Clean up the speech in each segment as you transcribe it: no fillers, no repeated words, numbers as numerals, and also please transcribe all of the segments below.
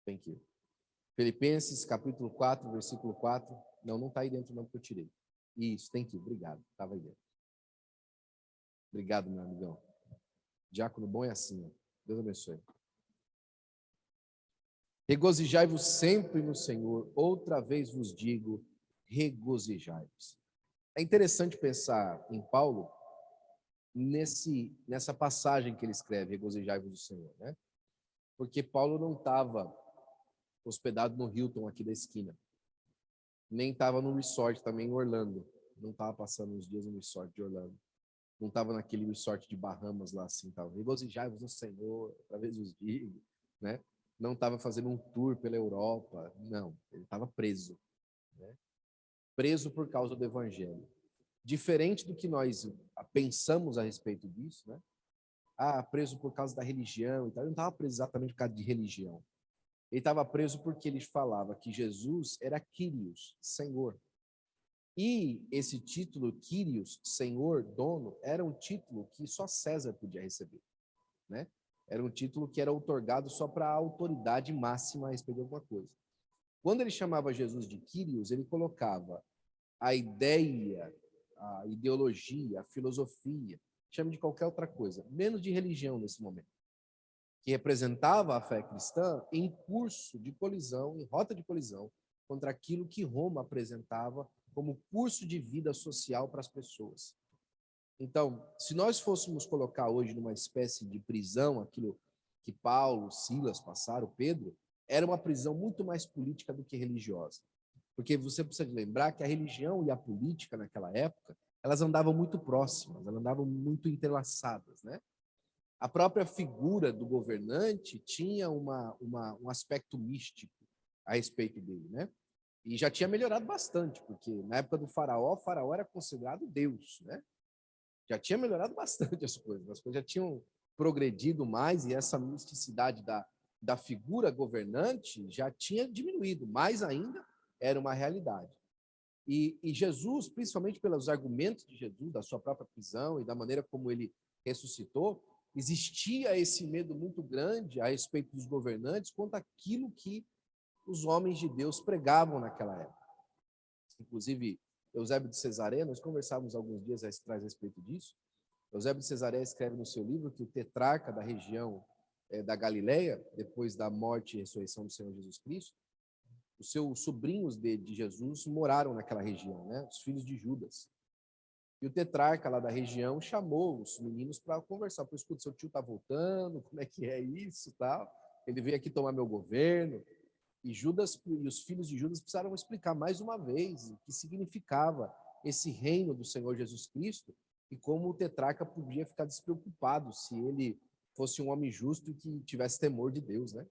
Thank you. Filipenses, capítulo 4, versículo 4. Não está aí dentro não, que eu tirei. Isso, thank you, obrigado. Estava aí dentro. Obrigado, meu amigão. Diácono bom é assim, ó. Deus abençoe. Regozijai-vos sempre no Senhor. Outra vez vos digo, regozijai-vos. É interessante pensar em Paulo nessa passagem que ele escreve, regozijai-vos no Senhor, né? Porque Paulo não estava hospedado no Hilton aqui da esquina, nem estava no resort também em Orlando, não estava passando uns dias no resort de Orlando, não estava naquele resort de Bahamas lá assim, tal. Regozijai-vos no Senhor, outra vez vos digo, né? Não estava fazendo um tour pela Europa, não, ele estava preso, né? Preso por causa do Evangelho. Diferente do que nós pensamos a respeito disso, né? Preso por causa da religião e tal. Ele não estava preso exatamente por causa de religião. Ele estava preso porque ele falava que Jesus era Kyrios, Senhor. E esse título, Kyrios, Senhor, dono, era um título que só César podia receber, né? Era um título que era outorgado só para a autoridade máxima a respeito de alguma coisa. Quando ele chamava Jesus de Kyrios, ele colocava a ideia, a ideologia, a filosofia, chame de qualquer outra coisa, menos de religião nesse momento, que representava a fé cristã em curso de colisão, em rota de colisão, contra aquilo que Roma apresentava como curso de vida social para as pessoas. Então, se nós fôssemos colocar hoje numa espécie de prisão, aquilo que Paulo, Silas passaram, Pedro, era uma prisão muito mais política do que religiosa. Porque você precisa lembrar que a religião e a política naquela época, elas andavam muito próximas, elas andavam muito entrelaçadas, né? A própria figura do governante tinha um aspecto místico a respeito dele, né? E já tinha melhorado bastante, porque na época do faraó, o faraó era considerado Deus, né? Já tinha melhorado bastante as coisas já tinham progredido mais e essa misticidade da figura governante já tinha diminuído, mais ainda era uma realidade. E Jesus, principalmente pelos argumentos de Jesus, da sua própria prisão e da maneira como ele ressuscitou, existia esse medo muito grande a respeito dos governantes quanto aquilo que os homens de Deus pregavam naquela época. Inclusive, Eusébio de Cesareia, nós conversávamos alguns dias atrás a respeito disso. Eusébio de Cesareia escreve no seu livro que o tetrarca da região da Galileia, depois da morte e ressurreição do Senhor Jesus Cristo, os seus sobrinhos de Jesus moraram naquela região, né? Os filhos de Judas. E o tetrarca lá da região chamou os meninos para conversar. Escuta, seu tio está voltando, como é que é isso e tal? Ele veio aqui tomar meu governo. E Judas e os filhos de Judas precisaram explicar mais uma vez o que significava esse reino do Senhor Jesus Cristo e como o tetrarca podia ficar despreocupado se ele fosse um homem justo e que tivesse temor de Deus, né?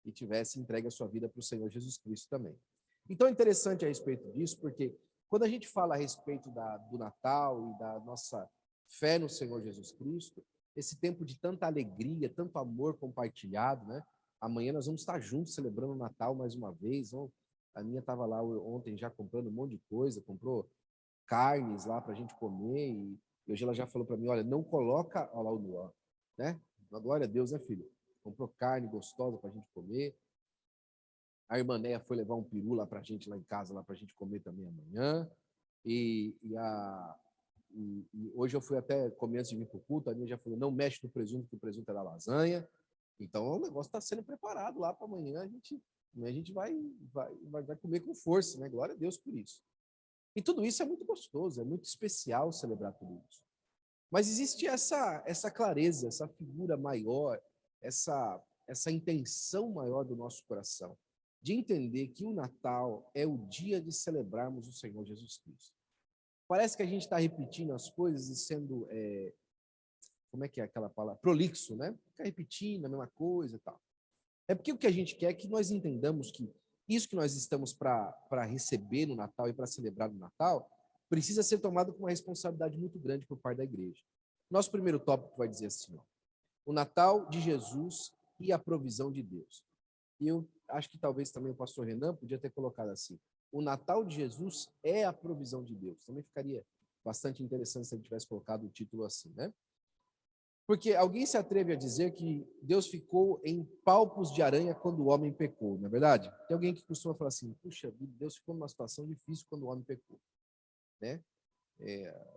E tivesse entregue a sua vida para o Senhor Jesus Cristo também. Então é interessante a respeito disso, porque quando a gente fala a respeito do Natal e da nossa fé no Senhor Jesus Cristo, esse tempo de tanta alegria, tanto amor compartilhado, né? Amanhã nós vamos estar juntos celebrando o Natal mais uma vez. A minha estava lá ontem já comprando um monte de coisa, comprou carnes lá para a gente comer e hoje ela já falou para mim, olha, não coloca, olha lá o Luan, né? Glória a Deus, né, filho? Comprou carne gostosa para a gente comer. A irmã Néia foi levar um peru lá para a gente lá em casa, lá para a gente comer também amanhã. E hoje eu fui até comer antes de vir para o culto, a minha já falou, não mexe no presunto, que o presunto é da lasanha. Então o negócio está sendo preparado lá para amanhã, a gente vai comer com força, né? Glória a Deus por isso. E tudo isso é muito gostoso, é muito especial celebrar tudo isso. Mas existe essa clareza, essa figura maior, essa intenção maior do nosso coração, de entender que o Natal é o dia de celebrarmos o Senhor Jesus Cristo. Parece que a gente está repetindo as coisas e sendo, como é que é aquela palavra? Prolixo, né? Fica repetindo a mesma coisa e tal. É porque o que a gente quer é que nós entendamos que isso que nós estamos para receber no Natal e para celebrar no Natal precisa ser tomado com uma responsabilidade muito grande por parte da igreja. Nosso primeiro tópico vai dizer assim, ó, o Natal de Jesus e a provisão de Deus. E eu acho que talvez também o pastor Renan podia ter colocado assim, o Natal de Jesus é a provisão de Deus. Também ficaria bastante interessante se ele tivesse colocado o título assim, né? Porque alguém se atreve a dizer que Deus ficou em palpos de aranha quando o homem pecou, não é verdade? Tem alguém que costuma falar assim, puxa, Deus ficou numa situação difícil quando o homem pecou, né?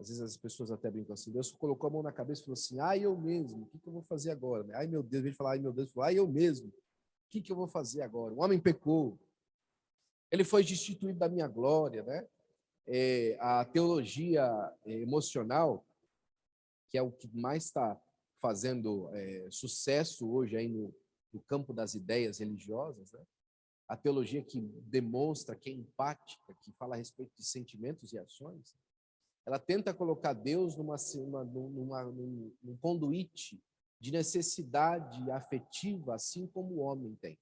Às vezes as pessoas até brincam assim, Deus colocou a mão na cabeça e falou assim, ai, eu mesmo, o que eu vou fazer agora? Ai, meu Deus, em vez de falar, ai, meu Deus, falou, ai, eu mesmo, o que eu vou fazer agora? O homem pecou, ele foi destituído da minha glória, né? A teologia emocional, que é o que mais está fazendo sucesso hoje aí no campo das ideias religiosas, né? A teologia que demonstra, que é empática, que fala a respeito de sentimentos e ações, ela tenta colocar Deus num conduíte de necessidade afetiva, assim como o homem tem,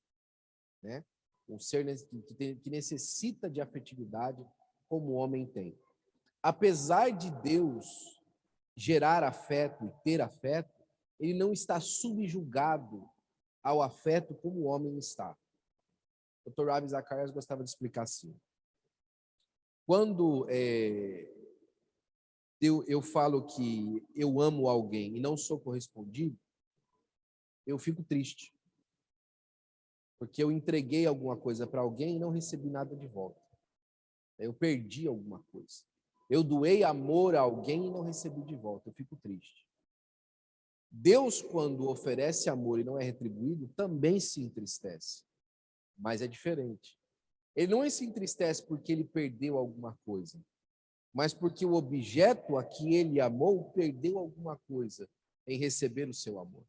né? Um ser que necessita de afetividade, como o homem tem. Apesar de Deus gerar afeto e ter afeto, ele não está subjugado ao afeto como o homem está. O Dr. Ravi Zacharias gostava de explicar assim. Quando eu falo que eu amo alguém e não sou correspondido, eu fico triste. Porque eu entreguei alguma coisa para alguém e não recebi nada de volta. Eu perdi alguma coisa. Eu doei amor a alguém e não recebi de volta. Eu fico triste. Deus, quando oferece amor e não é retribuído, também se entristece. Mas é diferente. Ele não se entristece porque ele perdeu alguma coisa, mas porque o objeto a que ele amou perdeu alguma coisa em receber o seu amor.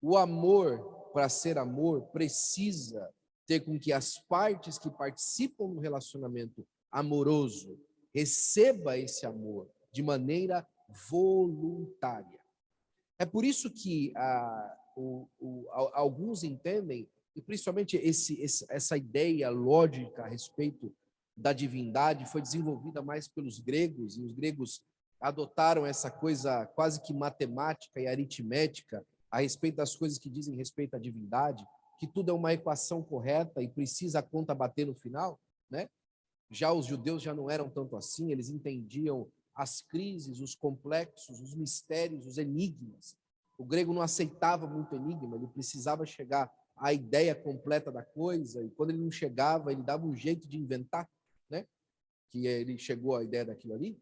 O amor, para ser amor, precisa ter com que as partes que participam do relacionamento amoroso receba esse amor de maneira voluntária. É por isso que alguns entendem, e principalmente essa ideia lógica a respeito da divindade foi desenvolvida mais pelos gregos, e os gregos adotaram essa coisa quase que matemática e aritmética a respeito das coisas que dizem respeito à divindade, que tudo é uma equação correta e precisa a conta bater no final, né? Já os judeus já não eram tanto assim, eles entendiam as crises, os complexos, os mistérios, os enigmas. O grego não aceitava muito enigma, ele precisava chegar à ideia completa da coisa, e quando ele não chegava, ele dava um jeito de inventar, né? Que ele chegou à ideia daquilo ali.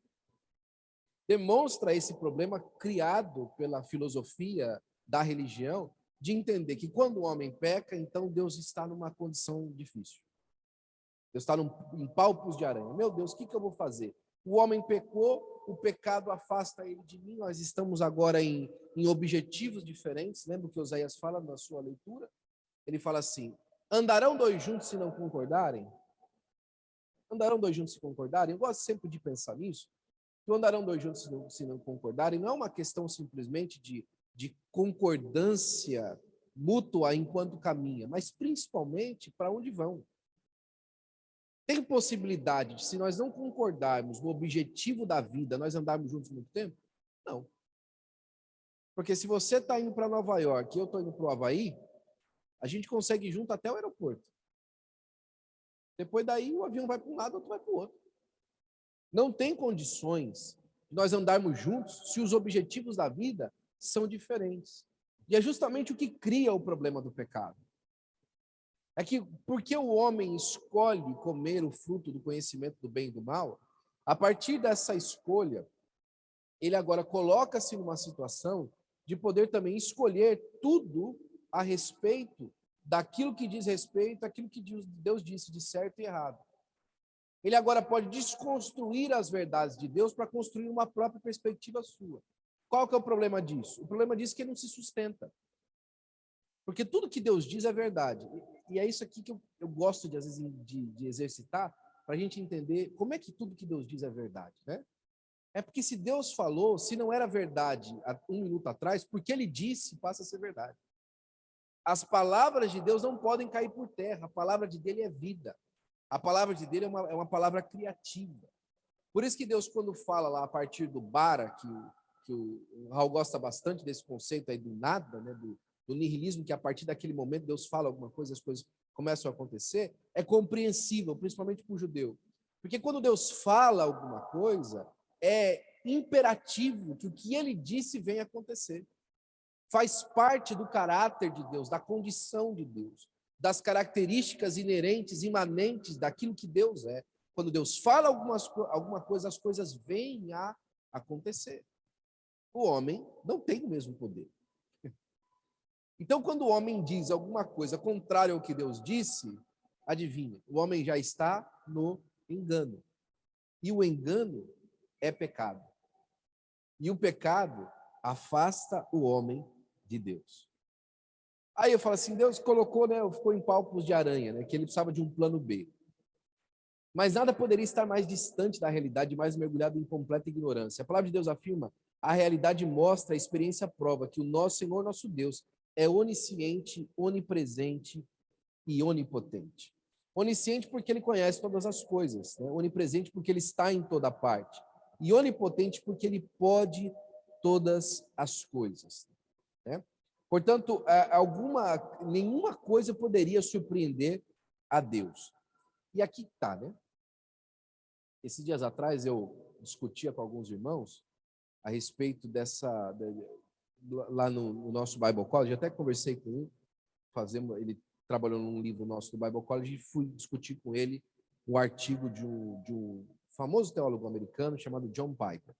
Demonstra esse problema criado pela filosofia da religião, de entender que quando o homem peca, então Deus está numa condição difícil. Deus está em palpos de aranha. Meu Deus, o que eu vou fazer? O homem pecou, o pecado afasta ele de mim. Nós estamos agora em objetivos diferentes. Lembra o que Oséias fala na sua leitura? Ele fala assim: andarão dois juntos se não concordarem? Andarão dois juntos se concordarem? Eu gosto sempre de pensar nisso. Que andarão dois juntos se não concordarem não é uma questão simplesmente de concordância mútua enquanto caminha, mas principalmente para onde vão. Tem possibilidade de, se nós não concordarmos no objetivo da vida, nós andarmos juntos muito tempo? Não. Porque se você está indo para Nova York e eu estou indo para o Havaí, a gente consegue ir junto até o aeroporto. Depois daí o avião vai para um lado, outro vai para o outro. Não tem condições de nós andarmos juntos se os objetivos da vida são diferentes. E é justamente o que cria o problema do pecado. É que, porque o homem escolhe comer o fruto do conhecimento do bem e do mal, a partir dessa escolha, ele agora coloca-se numa situação de poder também escolher tudo a respeito daquilo que diz respeito àquilo que Deus disse de certo e errado. Ele agora pode desconstruir as verdades de Deus para construir uma própria perspectiva sua. Qual que é o problema disso? O problema disso é que ele não se sustenta. Porque tudo que Deus diz é verdade. E é isso aqui que eu gosto, às vezes, de exercitar, para a gente entender como é que tudo que Deus diz é verdade, né? É porque se Deus falou, se não era verdade há um minuto atrás, porque ele disse, passa a ser verdade. As palavras de Deus não podem cair por terra. A palavra de dele é vida. A palavra de dele é uma palavra criativa. Por isso que Deus, quando fala lá a partir do bara, que o Raul gosta bastante desse conceito aí do nada, né, do nihilismo, que a partir daquele momento Deus fala alguma coisa, as coisas começam a acontecer, é compreensível, principalmente para o judeu. Porque quando Deus fala alguma coisa, é imperativo que o que ele disse venha acontecer. faz parte do caráter de Deus, da condição de Deus, das características inerentes, imanentes daquilo que Deus é. Quando Deus fala alguma coisa, as coisas vêm a acontecer. O homem não tem o mesmo poder. Então, quando o homem diz alguma coisa contrária ao que Deus disse, adivinha, o homem já está no engano. E o engano é pecado. E o pecado afasta o homem de Deus. Aí eu falo assim, Deus colocou, né, ficou em palpos de aranha, né, que ele precisava de um plano B. Mas nada poderia estar mais distante da realidade, mais mergulhado em completa ignorância. A palavra de Deus afirma, a realidade mostra, a experiência prova que o nosso Senhor, nosso Deus, é onisciente, onipresente e onipotente. Onisciente porque ele conhece todas as coisas, né? Onipresente porque ele está em toda parte, e onipotente porque ele pode todas as coisas, né? Portanto, nenhuma coisa poderia surpreender a Deus. E aqui está, né? Esses dias atrás eu discutia com alguns irmãos a respeito lá no nosso Bible College, até conversei com um, ele trabalhou num livro nosso do Bible College, e fui discutir com ele um artigo de um famoso teólogo americano chamado John Piper.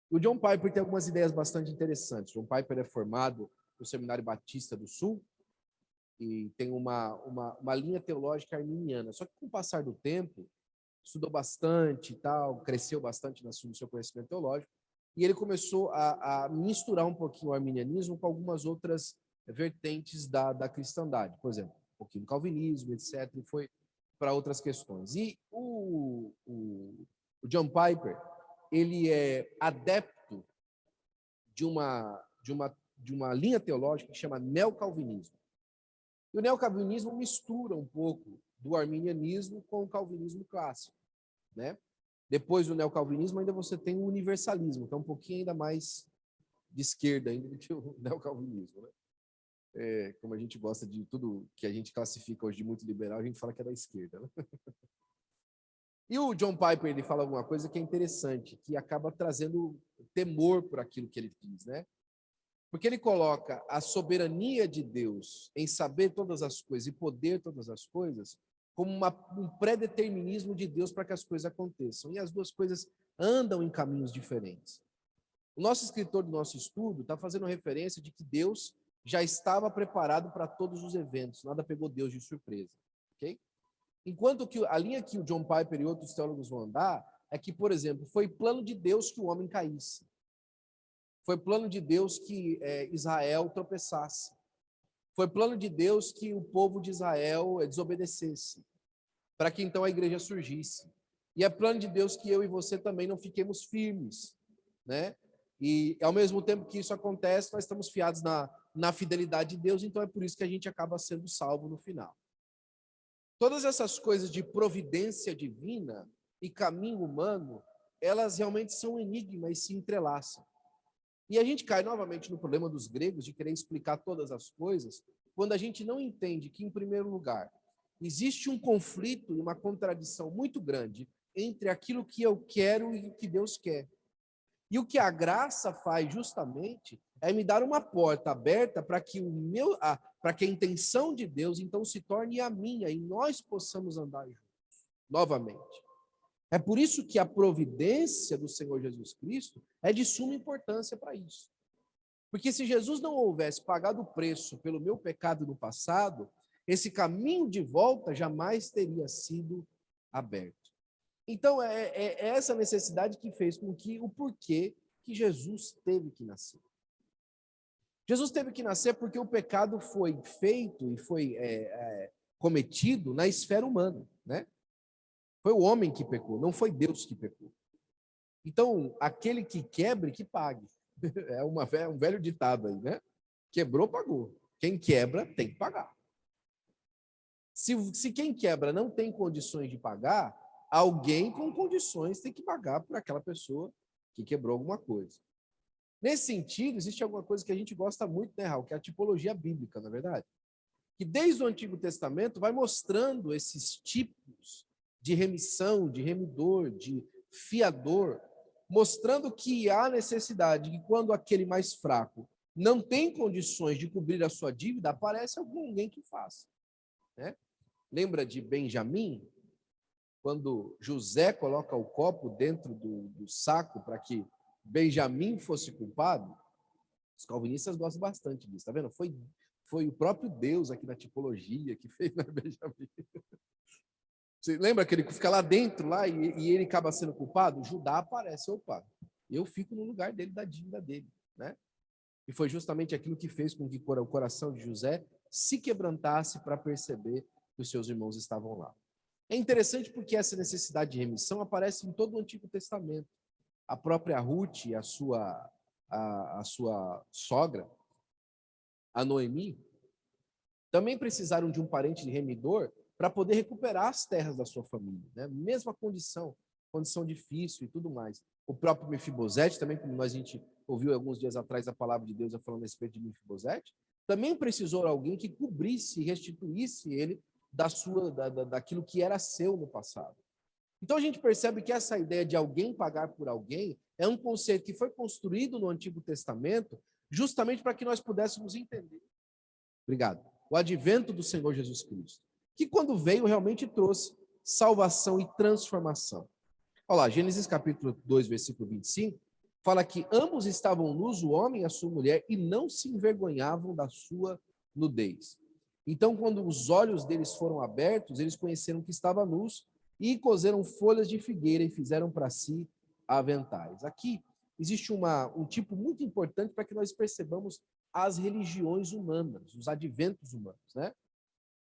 O John Piper tem algumas ideias bastante interessantes. John Piper é formado no Seminário Batista do Sul e tem uma linha teológica arminiana. Só que com o passar do tempo, estudou bastante e tal, cresceu bastante no seu conhecimento teológico, e ele começou a misturar um pouquinho o arminianismo com algumas outras vertentes da cristandade, por exemplo, um pouquinho do calvinismo, etc., e foi para outras questões. E o John Piper, ele é adepto de uma linha teológica que chama neocalvinismo. E o neocalvinismo mistura um pouco do arminianismo com o calvinismo clássico, né? Depois do neocalvinismo ainda você tem o universalismo, que é um pouquinho ainda mais de esquerda ainda do que o neocalvinismo, né? Como a gente gosta de tudo que a gente classifica hoje de muito liberal, a gente fala que é da esquerda, né? E o John Piper, ele fala alguma coisa que é interessante, que acaba trazendo temor por aquilo que ele diz, né? Porque ele coloca a soberania de Deus em saber todas as coisas e poder todas as coisas como um pré-determinismo de Deus para que as coisas aconteçam. E as duas coisas andam em caminhos diferentes. O nosso escritor do nosso estudo está fazendo referência de que Deus já estava preparado para todos os eventos, nada pegou Deus de surpresa, ok? Enquanto que a linha que o John Piper e outros teólogos vão andar é que, por exemplo, foi plano de Deus que o homem caísse. Foi plano de Deus que Israel tropeçasse. Foi plano de Deus que o povo de Israel desobedecesse, para que então a igreja surgisse. E é plano de Deus que eu e você também não fiquemos firmes, né? E ao mesmo tempo que isso acontece, nós estamos fiados na fidelidade de Deus, então é por isso que a gente acaba sendo salvo no final. Todas essas coisas de providência divina e caminho humano, elas realmente são um enigma e se entrelaçam. E a gente cai novamente no problema dos gregos de querer explicar todas as coisas, quando a gente não entende que, em primeiro lugar, existe um conflito e uma contradição muito grande entre aquilo que eu quero e o que Deus quer. E o que a graça faz justamente é me dar uma porta aberta para que para que a intenção de Deus então se torne a minha e nós possamos andar juntos novamente. É por isso que a providência do Senhor Jesus Cristo é de suma importância para isso. Porque se Jesus não houvesse pagado o preço pelo meu pecado no passado, esse caminho de volta jamais teria sido aberto. Então, é essa necessidade que fez com que o porquê que Jesus teve que nascer. Jesus teve que nascer porque o pecado foi feito e foi cometido na esfera humana, né? Foi o homem que pecou, não foi Deus que pecou. Então, aquele que quebre, que pague. É um velho ditado aí, né? Quebrou, pagou. Quem quebra, tem que pagar. Se quem quebra não tem condições de pagar, alguém com condições tem que pagar por aquela pessoa que quebrou alguma coisa. Nesse sentido, existe alguma coisa que a gente gosta muito, né, Raul? Que é a tipologia bíblica, na é verdade? Que desde o Antigo Testamento vai mostrando esses tipos de remissão, de remidor, de fiador, mostrando que há necessidade que quando aquele mais fraco não tem condições de cobrir a sua dívida, aparece alguém que faça, né? Lembra de Benjamim? Quando José coloca o copo dentro do saco para que Benjamim fosse culpado, os calvinistas gostam bastante disso, tá vendo? Foi o próprio Deus aqui na tipologia que fez na Benjamim. Você lembra que ele fica lá dentro lá e ele acaba sendo culpado? Judá aparece, opa, eu fico no lugar dele, da dívida dele, né? E foi justamente aquilo que fez com que o coração de José se quebrantasse para perceber que os seus irmãos estavam lá. É interessante porque essa necessidade de remissão aparece em todo o Antigo Testamento. A própria Ruth, a sua sogra, a Noemi, também precisaram de um parente de remidor para poder recuperar as terras da sua família, né? Mesma condição difícil e tudo mais. O próprio Mefibosete, também, como a gente ouviu alguns dias atrás a palavra de Deus falando a respeito de Mefibosete, também precisou de alguém que cobrisse e restituísse ele daquilo que era seu no passado. Então a gente percebe que essa ideia de alguém pagar por alguém é um conceito que foi construído no Antigo Testamento justamente para que nós pudéssemos entender. Obrigado. O advento do Senhor Jesus Cristo, que quando veio realmente trouxe salvação e transformação. Olha lá, Gênesis capítulo 2, versículo 25, fala que ambos estavam nus, o homem e a sua mulher, e não se envergonhavam da sua nudez. Então, quando os olhos deles foram abertos, eles conheceram que estava nus e coseram folhas de figueira e fizeram para si aventais. Aqui existe um tipo muito importante para que nós percebamos as religiões humanas, os adventos humanos, né?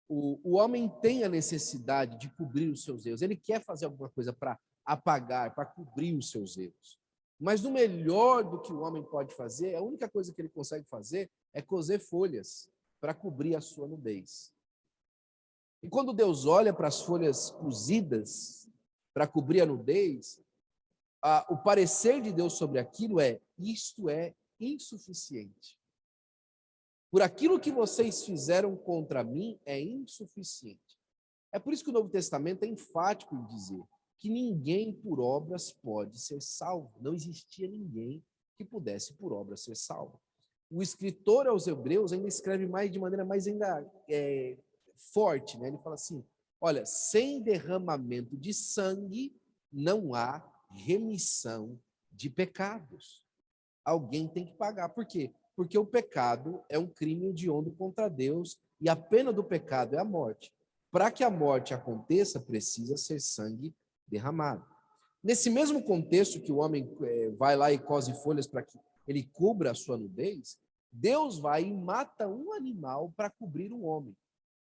O homem tem a necessidade de cobrir os seus erros, ele quer fazer alguma coisa para apagar, para cobrir os seus erros. Mas o melhor do que o homem pode fazer, a única coisa que ele consegue fazer é coser folhas para cobrir a sua nudez. E quando Deus olha para as folhas cozidas para cobrir a nudez, o parecer de Deus sobre aquilo é: isto é insuficiente. Por aquilo que vocês fizeram contra mim é insuficiente. É por isso que o Novo Testamento é enfático em dizer que ninguém por obras pode ser salvo. Não existia ninguém que pudesse por obras ser salvo. O escritor aos Hebreus ainda escreve de maneira mais ainda forte, né? Ele fala assim: olha, sem derramamento de sangue não há remissão de pecados. Alguém tem que pagar. Por quê? Porque o pecado é um crime hediondo contra Deus e a pena do pecado é a morte. Para que a morte aconteça, precisa ser sangue derramado. Nesse mesmo contexto que o homem vai lá e cose folhas para que ele cubra a sua nudez, Deus vai e mata um animal para cobrir o homem.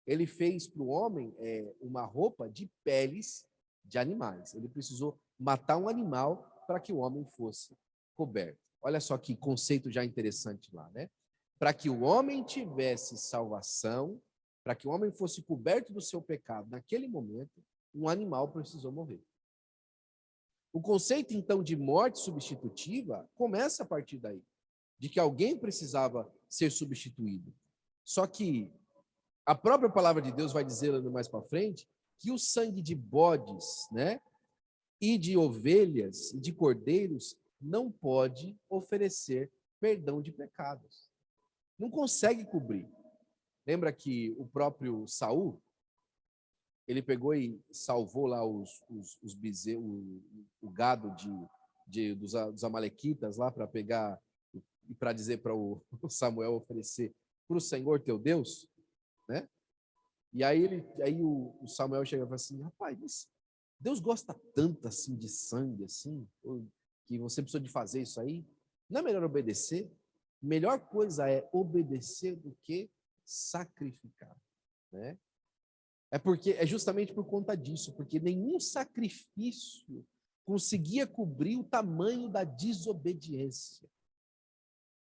Ele fez para o homem uma roupa de peles de animais. Ele precisou matar um animal para que o homem fosse coberto. Olha só que conceito já interessante lá, né? Para que o homem tivesse salvação, para que o homem fosse coberto do seu pecado naquele momento, um animal precisou morrer. O conceito, então, de morte substitutiva começa a partir daí, de que alguém precisava ser substituído. Só que a própria palavra de Deus vai dizer mais para frente que o sangue de bodes, né, e de ovelhas e de cordeiros não pode oferecer perdão de pecados. Não consegue cobrir. Lembra que o próprio Saul, ele pegou e salvou lá os bezerros, o gado dos amalequitas lá para pegar e para dizer para o Samuel oferecer para o Senhor teu Deus, né? E aí o Samuel chega e fala assim: rapaz, mas Deus gosta tanto assim de sangue assim, que você precisa de fazer isso aí? Não é melhor obedecer? Melhor coisa é obedecer do que sacrificar, né? É justamente por conta disso, porque nenhum sacrifício conseguia cobrir o tamanho da desobediência.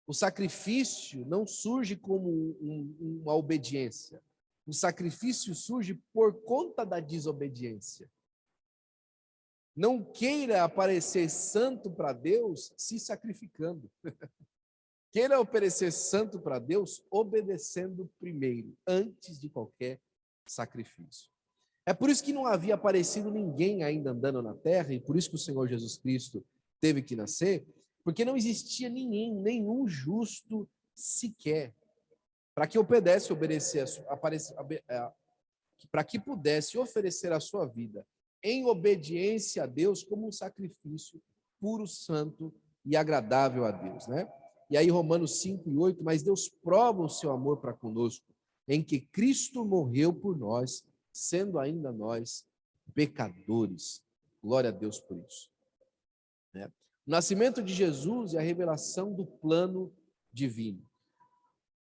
O sacrifício não surge como uma obediência. O sacrifício surge por conta da desobediência. Não queira aparecer santo para Deus se sacrificando. Queira aparecer santo para Deus obedecendo primeiro, antes de qualquer sacrifício. É por isso que não havia aparecido ninguém ainda andando na terra, e por isso que o Senhor Jesus Cristo teve que nascer, porque não existia nenhum justo sequer, para que pudesse para que pudesse oferecer a sua vida em obediência a Deus como um sacrifício puro, santo e agradável a Deus, né? E aí Romanos 5:8, mas Deus prova o seu amor para conosco, em que Cristo morreu por nós, sendo ainda nós pecadores. Glória a Deus por isso, né? O nascimento de Jesus é a revelação do plano divino.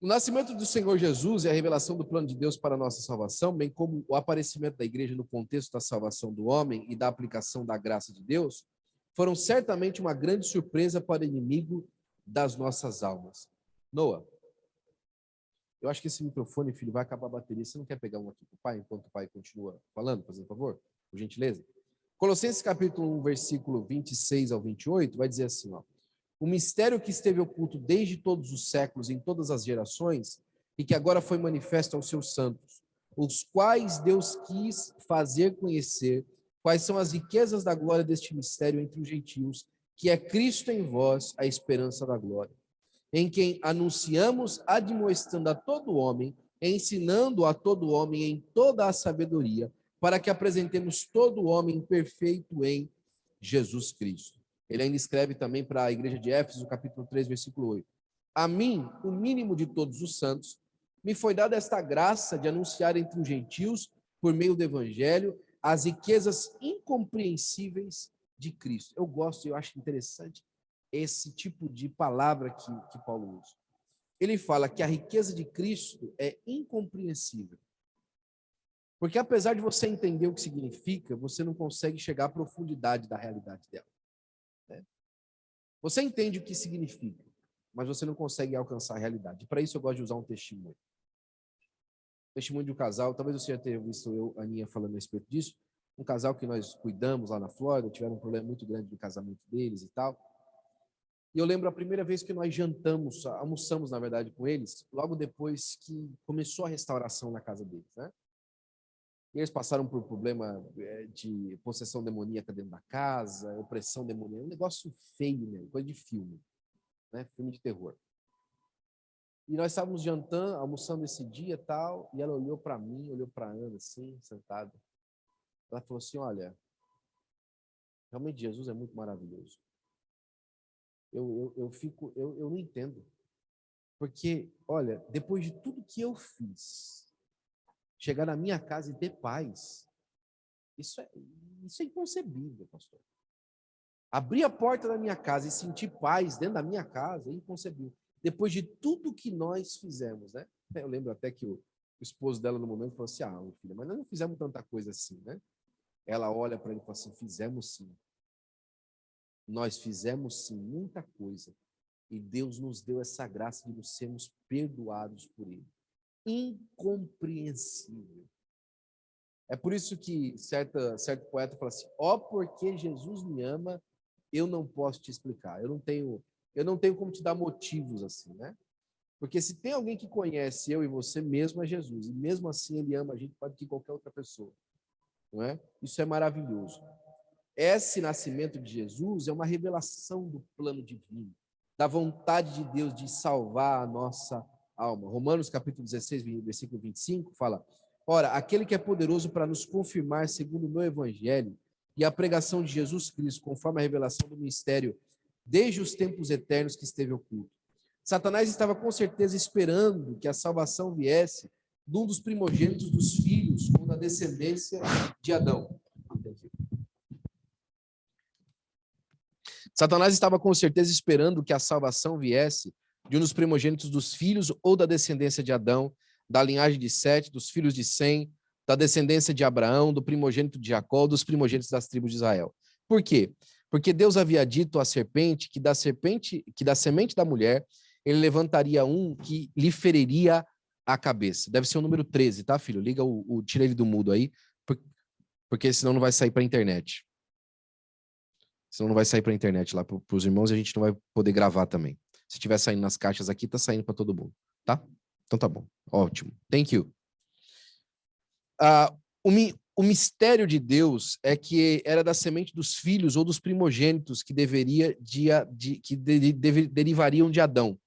O nascimento do Senhor Jesus é a revelação do plano de Deus para a nossa salvação, bem como o aparecimento da igreja no contexto da salvação do homem e da aplicação da graça de Deus, foram certamente uma grande surpresa para o inimigo das nossas almas. Noah, eu acho que esse microfone, filho, vai acabar a bateria. Você não quer pegar um aqui para o pai, enquanto o pai continua falando, fazendo favor? Por gentileza? Colossenses capítulo 1, versículo 26 ao 28, vai dizer assim, ó: o mistério que esteve oculto desde todos os séculos, em todas as gerações, e que agora foi manifesto aos seus santos, os quais Deus quis fazer conhecer quais são as riquezas da glória deste mistério entre os gentios, que é Cristo em vós, a esperança da glória, em quem anunciamos, admoestando a todo homem, ensinando a todo homem em toda a sabedoria, para que apresentemos todo homem perfeito em Jesus Cristo. Ele ainda escreve também para a igreja de Éfeso, capítulo 3, versículo 8. A mim, o mínimo de todos os santos, me foi dada esta graça de anunciar entre os gentios, por meio do evangelho, as riquezas incompreensíveis de Cristo. Eu gosto, eu acho interessante esse tipo de palavra que Paulo usa. Ele fala que a riqueza de Cristo é incompreensível. Porque apesar de você entender o que significa, você não consegue chegar à profundidade da realidade dela. Você entende o que significa, mas você não consegue alcançar a realidade. Para isso eu gosto de usar um testemunho. Testemunho de um casal, talvez você já tenha visto a Aninha falando a respeito disso, um casal que nós cuidamos lá na Flórida, tiveram um problema muito grande no casamento deles e tal. E eu lembro a primeira vez que nós almoçamos, na verdade, com eles, logo depois que começou a restauração na casa deles, né? E eles passaram por problema de possessão demoníaca dentro da casa, opressão demoníaca, um negócio feio mesmo, coisa de filme, né? Filme de terror. E nós estávamos jantando, almoçando esse dia e tal, e ela olhou para mim, olhou para a Ana, assim, sentada. Ela falou assim, olha, realmente Jesus é muito maravilhoso. Eu não entendo. Porque, olha, depois de tudo que eu fiz, chegar na minha casa e ter paz, isso é inconcebível, pastor. Abrir a porta da minha casa e sentir paz dentro da minha casa é inconcebível. Depois de tudo que nós fizemos, né? Eu lembro até que o esposo dela no momento falou assim, minha filha, mas nós não fizemos tanta coisa assim, né? Ela olha para ele e fala assim, fizemos sim. Nós fizemos sim muita coisa. E Deus nos deu essa graça de nos sermos perdoados por Ele. Incompreensível. É por isso que certo poeta fala assim, porque Jesus me ama, eu não posso te explicar. Eu não tenho como te dar motivos assim, né? Porque se tem alguém que conhece eu e você mesmo, é Jesus. E mesmo assim ele ama a gente mais do que qualquer outra pessoa. Não é? Isso é maravilhoso. Esse nascimento de Jesus é uma revelação do plano divino, da vontade de Deus de salvar a nossa alma. Romanos capítulo 16, versículo 25, fala, ora, aquele que é poderoso para nos confirmar segundo o meu evangelho e a pregação de Jesus Cristo, conforme a revelação do mistério desde os tempos eternos que esteve oculto. Satanás estava com certeza esperando que a salvação viesse de um dos primogênitos dos filhos ou da descendência de Adão. Satanás estava com certeza esperando que a salvação viesse de um dos primogênitos dos filhos ou da descendência de Adão, da linhagem de Sete, dos filhos de Sem, da descendência de Abraão, do primogênito de Jacó, dos primogênitos das tribos de Israel. Por quê? Porque Deus havia dito à serpente que da semente da mulher, ele levantaria um que lhe feriria a cabeça. Deve ser o número 13, tá, filho? Liga tira ele do mudo aí, porque senão não vai sair para a internet. Senão não vai sair para a internet lá para os irmãos e a gente não vai poder gravar também. Se estiver saindo nas caixas aqui, tá saindo para todo mundo, tá? Então tá bom. Ótimo. Thank you. O mistério de Deus é que era da semente dos filhos ou dos primogênitos que derivariam de Adão,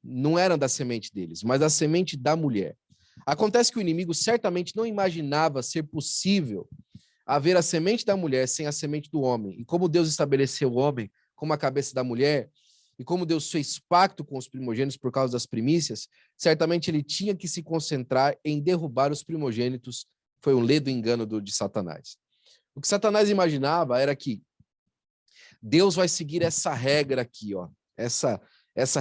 não era da semente deles, mas da semente da mulher. Acontece que o inimigo certamente não imaginava ser possível haver a semente da mulher sem a semente do homem. E como Deus estabeleceu o homem como a cabeça da mulher, e como Deus fez pacto com os primogênitos por causa das primícias, certamente ele tinha que se concentrar em derrubar os primogênitos. Foi um ledo engano de Satanás. O que Satanás imaginava era que Deus vai seguir essa regra aqui, ó, essa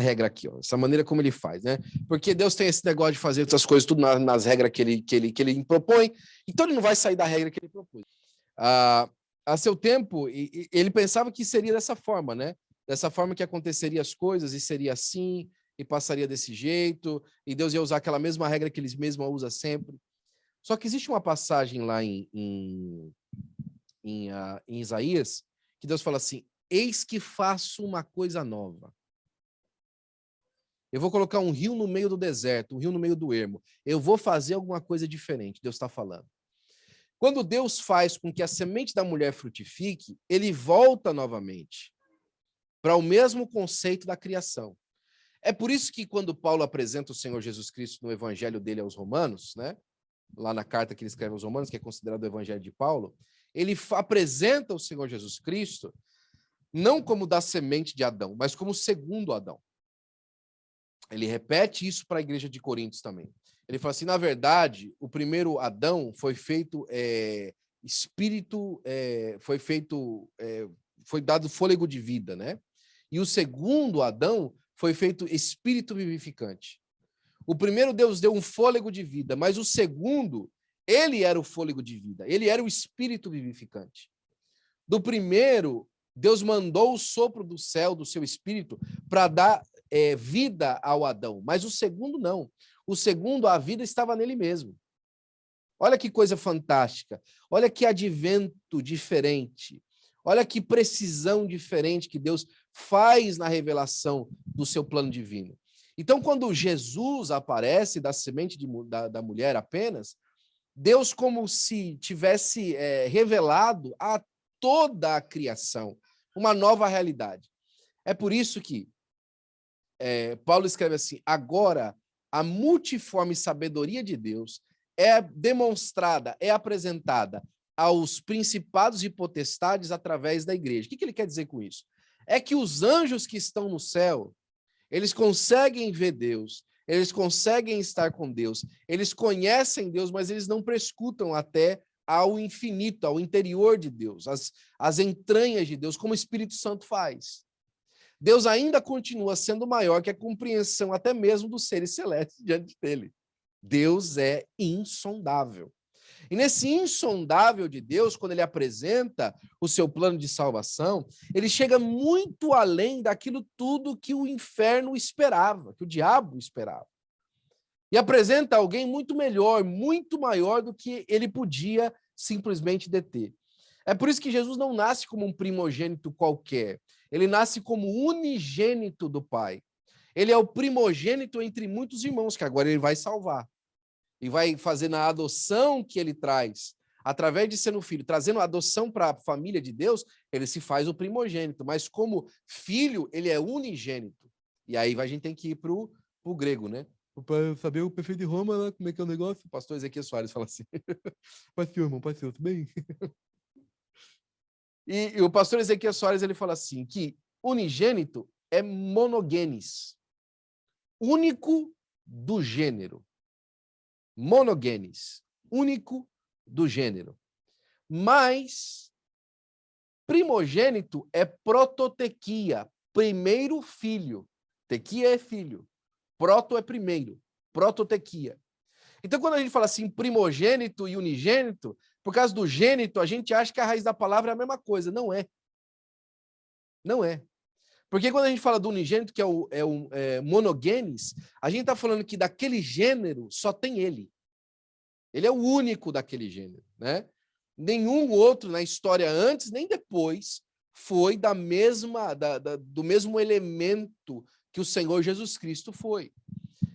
regra aqui, ó, essa maneira como ele faz, né? Porque Deus tem esse negócio de fazer essas coisas tudo nas regras que ele propõe, então ele não vai sair da regra que ele propôs. A seu tempo, ele pensava que seria dessa forma, né? Dessa forma que aconteceria as coisas, e seria assim, e passaria desse jeito, e Deus ia usar aquela mesma regra que ele mesmo usa sempre. Só que existe uma passagem lá em Isaías, que Deus fala assim: eis que faço uma coisa nova. Eu vou colocar um rio no meio do deserto, um rio no meio do ermo. Eu vou fazer alguma coisa diferente, Deus está falando. Quando Deus faz com que a semente da mulher frutifique, ele volta novamente para o mesmo conceito da criação. É por isso que quando Paulo apresenta o Senhor Jesus Cristo no evangelho dele aos Romanos, né? Lá na carta que ele escreve aos Romanos, que é considerado o evangelho de Paulo, ele apresenta o Senhor Jesus Cristo não como da semente de Adão, mas como o segundo Adão. Ele repete isso para a igreja de Coríntios também. Ele fala assim, na verdade, o primeiro Adão foi feito espírito, foi dado fôlego de vida, né? E o segundo Adão foi feito espírito vivificante. O primeiro Deus deu um fôlego de vida, mas o segundo, ele era o fôlego de vida, ele era o espírito vivificante. Do primeiro, Deus mandou o sopro do céu, do seu espírito, para dar vida ao Adão, mas o segundo não. O segundo, a vida estava nele mesmo. Olha que coisa fantástica, olha que advento diferente, olha que precisão diferente que Deus faz na revelação do seu plano divino. Então, quando Jesus aparece da semente da mulher apenas, Deus como se tivesse revelado a toda a criação uma nova realidade. É por isso que Paulo escreve assim, agora a multiforme sabedoria de Deus é demonstrada, é apresentada aos principados e potestades através da igreja. O que ele quer dizer com isso? É que os anjos que estão no céu, eles conseguem ver Deus, eles conseguem estar com Deus, eles conhecem Deus, mas eles não prescutam até ao infinito, ao interior de Deus, as entranhas de Deus, como o Espírito Santo faz. Deus ainda continua sendo maior que a compreensão até mesmo dos seres celestes diante dele. Deus é insondável. E nesse insondável de Deus, quando ele apresenta o seu plano de salvação, ele chega muito além daquilo tudo que o inferno esperava, que o diabo esperava. E apresenta alguém muito melhor, muito maior do que ele podia simplesmente deter. É por isso que Jesus não nasce como um primogênito qualquer. Ele nasce como unigênito do Pai. Ele é o primogênito entre muitos irmãos, que agora ele vai salvar. E vai fazer na adoção que ele traz, através de sendo filho, trazendo a adoção para a família de Deus, ele se faz o primogênito. Mas como filho, ele é unigênito. E aí a gente tem que ir para o grego, né? Para saber o prefeito de Roma, como é que é o negócio. O pastor Ezequiel Soares fala assim. Pastor, irmão, pastor, tudo bem? E o pastor Ezequiel Soares, ele fala assim, que unigênito é monogenes, único do gênero. Monogenes, único do gênero. Mas primogênito é prototequia, primeiro filho. Tequia é filho. Proto é primeiro. Prototequia. Então, quando a gente fala assim, primogênito e unigênito, por causa do gênito, a gente acha que a raiz da palavra é a mesma coisa. Não é. Não é. Porque quando a gente fala do unigênito, que é monogenes, a gente está falando que daquele gênero só tem ele. Ele é o único daquele gênero, né? Nenhum outro na história antes nem depois foi do mesmo elemento que o Senhor Jesus Cristo foi.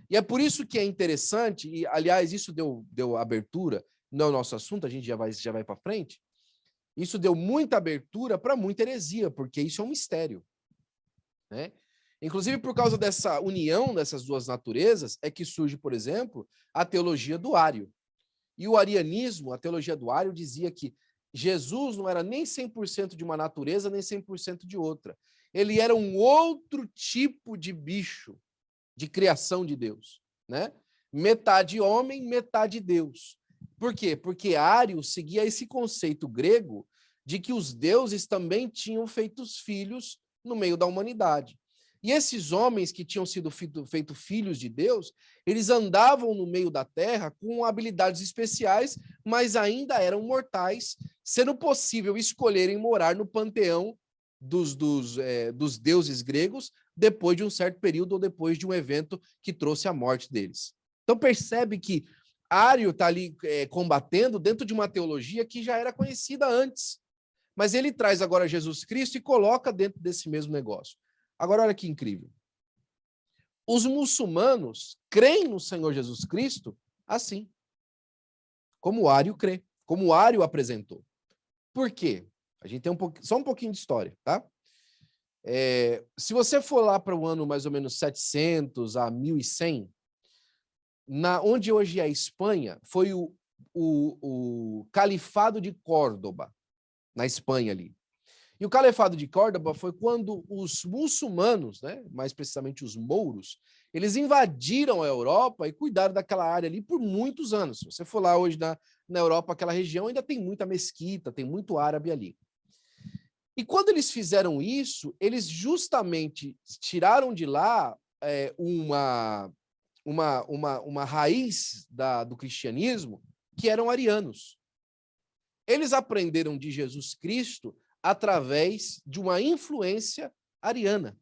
E é por isso que é interessante, e aliás, isso deu abertura, não é o nosso assunto, a gente já vai para frente, isso deu muita abertura para muita heresia, porque isso é um mistério, né? Inclusive, por causa dessa união dessas duas naturezas, é que surge, por exemplo, a teologia do Ário. E o arianismo, a teologia do Ário, dizia que Jesus não era nem 100% de uma natureza, nem 100% de outra. Ele era um outro tipo de bicho, de criação de Deus, né? Metade homem, metade Deus. Por quê? Porque Ário seguia esse conceito grego de que os deuses também tinham feito filhos no meio da humanidade. E esses homens que tinham sido feitos filhos de Deus, eles andavam no meio da terra com habilidades especiais, mas ainda eram mortais, sendo possível escolherem morar no panteão dos deuses gregos depois de um certo período ou depois de um evento que trouxe a morte deles. Então percebe que Ário está ali combatendo dentro de uma teologia que já era conhecida antes, mas ele traz agora Jesus Cristo e coloca dentro desse mesmo negócio. Agora, olha que incrível. Os muçulmanos creem no Senhor Jesus Cristo assim, como o Ário crê, como o Ário apresentou. Por quê? A gente tem só um pouquinho de história, tá? Se você for lá para o ano mais ou menos 700 a 1100, onde hoje é a Espanha, foi o Califado de Córdoba, na Espanha ali. E o Califado de Córdoba foi quando os muçulmanos, né, mais precisamente os mouros, eles invadiram a Europa e cuidaram daquela área ali por muitos anos. Se você for lá hoje na Europa, aquela região ainda tem muita mesquita, tem muito árabe ali. E quando eles fizeram isso, eles justamente tiraram de lá uma raiz do cristianismo, que eram arianos. Eles aprenderam de Jesus Cristo através de uma influência ariana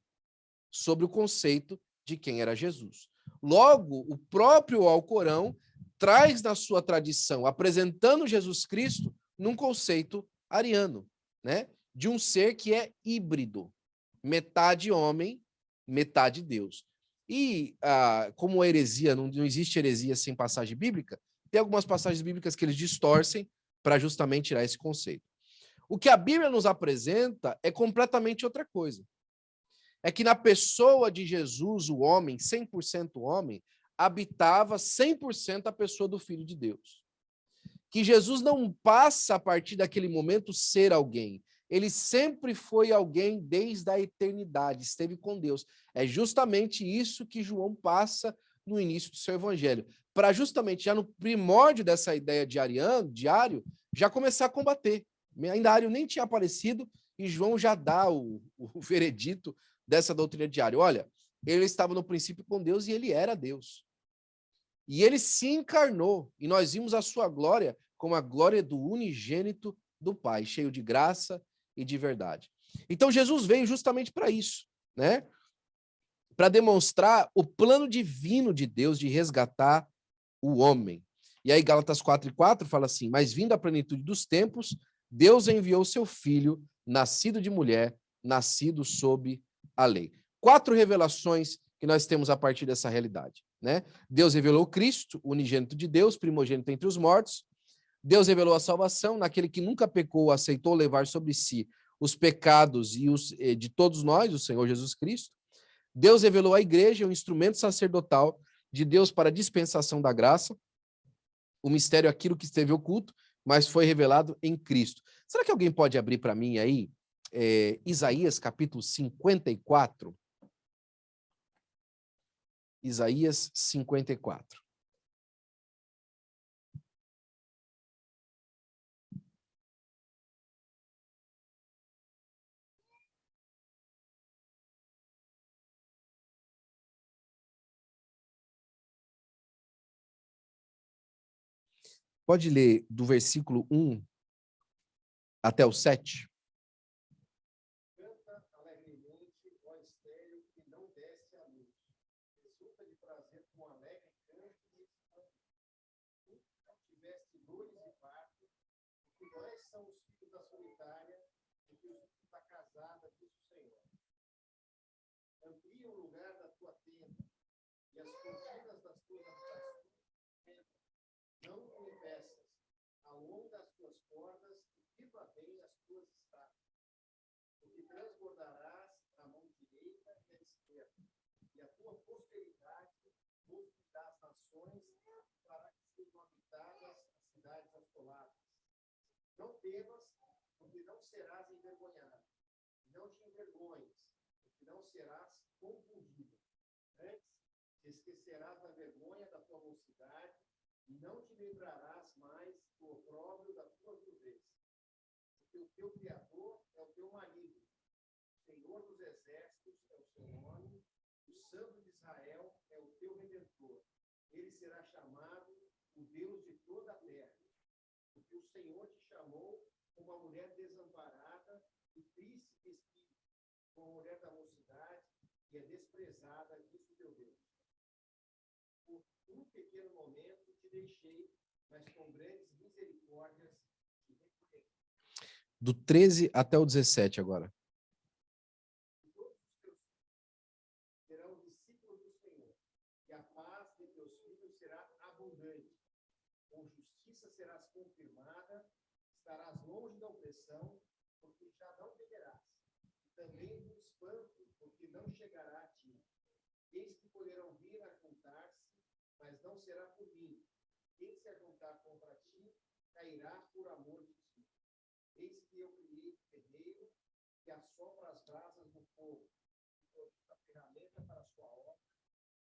sobre o conceito de quem era Jesus. Logo, o próprio Alcorão traz na sua tradição, apresentando Jesus Cristo num conceito ariano, né? De um ser que é híbrido, metade homem, metade Deus. E como a heresia, não existe heresia sem passagem bíblica, tem algumas passagens bíblicas que eles distorcem para justamente tirar esse conceito. O que a Bíblia nos apresenta é completamente outra coisa. É que na pessoa de Jesus, o homem, 100% homem, habitava 100% a pessoa do Filho de Deus. Que Jesus não passa, a partir daquele momento, ser alguém. Ele sempre foi alguém desde a eternidade, esteve com Deus. É justamente isso que João passa no início do seu evangelho, para justamente já no primórdio dessa ideia de Ário, já começar a combater. Ainda Ário nem tinha aparecido e João já dá o veredito dessa doutrina de Ário. Olha, ele estava no princípio com Deus e ele era Deus. E ele se encarnou, e nós vimos a sua glória como a glória do unigênito do Pai, cheio de graça e de verdade. Então Jesus veio justamente para isso, né? Para demonstrar o plano divino de Deus de resgatar o homem. E aí Gálatas 4:4 fala assim: mas vindo a plenitude dos tempos, Deus enviou seu filho, nascido de mulher, nascido sob a lei. 4 revelações que nós temos a partir dessa realidade, né? Deus revelou Cristo, o unigênito de Deus, primogênito entre os mortos. Deus revelou a salvação naquele que nunca pecou, aceitou levar sobre si os pecados de todos nós, o Senhor Jesus Cristo. Deus revelou a igreja, o instrumento sacerdotal de Deus para a dispensação da graça. O mistério é aquilo que esteve oculto, mas foi revelado em Cristo. Será que alguém pode abrir para mim aí Isaías capítulo 54? Isaías 54. Pode ler do versículo 1 até o 7? Canta alegremente, ó estéreo, que não desce a luz. Resulta de prazer com alegre canto e espanto. Tu tiveste dores e parto, porque nós são os filhos da solitária, e que os filhos da casada, diz o Senhor. Amplia o lugar da tua tenda, e as cortinas das tuas habitações. Não o impeças, alonga as tuas cordas, e viva bem as tuas estacas. Porque transbordarás a mão direita e a esquerda. e a tua posteridade multiplicar as nações para que sejam habitadas as cidades assoladas. Não temas, porque não serás envergonhado. Não te envergonhes, porque não serás confundido. Antes, te esquecerás da vergonha da tua mocidade e não te lembrarás mais do opróbrio da tua viuvez. Porque o teu Criador é o teu marido, o Senhor dos exércitos é o seu nome, o Santo de Israel é o teu Redentor. Ele será chamado o Deus de toda a terra, porque o Senhor te chamou como uma mulher desamparada e triste de espírito, como uma mulher da mocidade que é desprezada, diz o teu Deus. Por um pequeno momento te deixei, mas com grandes misericórdias te recolhei. Do 13 até o 17 agora. E todos os teus filhos serão discípulos do Senhor, e a paz de teus filhos será abundante. Com justiça serás confirmada, estarás longe da opressão, porque já não beberás, e também do espanto, porque não chegará a ti. Eis que poderão vir a juntar-se, mas não será por mim. Quem se ajuntar contra ti, cairá por amor de ti. Eis que eu criei o ferreiro, que assopra as brasas do fogo, e produz a ferramenta para a sua obra.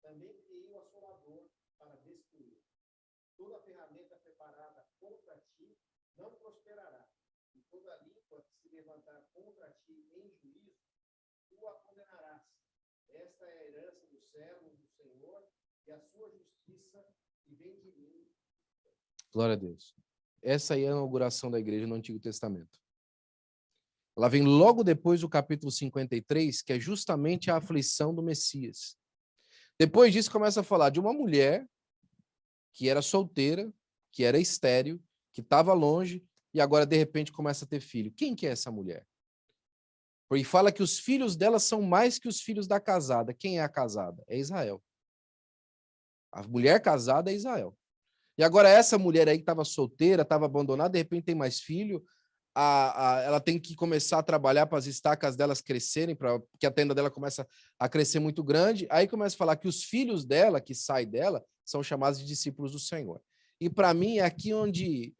Também criei o assolador para destruir. Toda ferramenta preparada contra ti não prosperará, e toda língua que se levantar contra ti em juízo, tu a condenarás. Esta é a herança dos servos do Senhor, e a sua justiça que vem de mim. Glória a Deus. Essa aí é a inauguração da igreja no Antigo Testamento. Ela vem logo depois do capítulo 53, que é justamente a aflição do Messias. Depois disso, começa a falar de uma mulher que era solteira, que era estéril, que estava longe, e agora, de repente, começa a ter filho. Quem que é essa mulher? Porque fala que os filhos dela são mais que os filhos da casada. Quem é a casada? É Israel. A mulher casada é Israel. E agora essa mulher aí que estava solteira, estava abandonada, de repente tem mais filho, ela tem que começar a trabalhar para as estacas delas crescerem, porque a tenda dela começa a crescer muito grande. Aí começa a falar que os filhos dela, que saem dela, são chamados de discípulos do Senhor. E para mim é aqui onde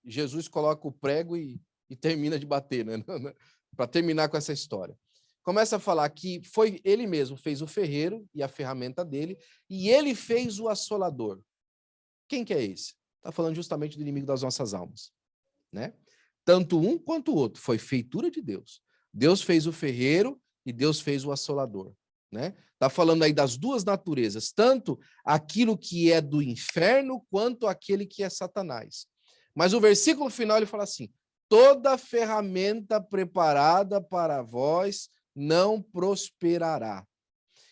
Jesus coloca o prego e termina de bater, né? Para terminar com essa história. Começa a falar que foi ele mesmo fez o ferreiro e a ferramenta dele, e ele fez o assolador. Quem que é esse? Está falando justamente do inimigo das nossas almas, né? Tanto um quanto o outro, foi feitura de Deus. Deus fez o ferreiro e Deus fez o assolador, né? Está falando aí das duas naturezas, tanto aquilo que é do inferno quanto aquele que é Satanás. Mas o versículo final ele fala assim: toda ferramenta preparada para vós não prosperará.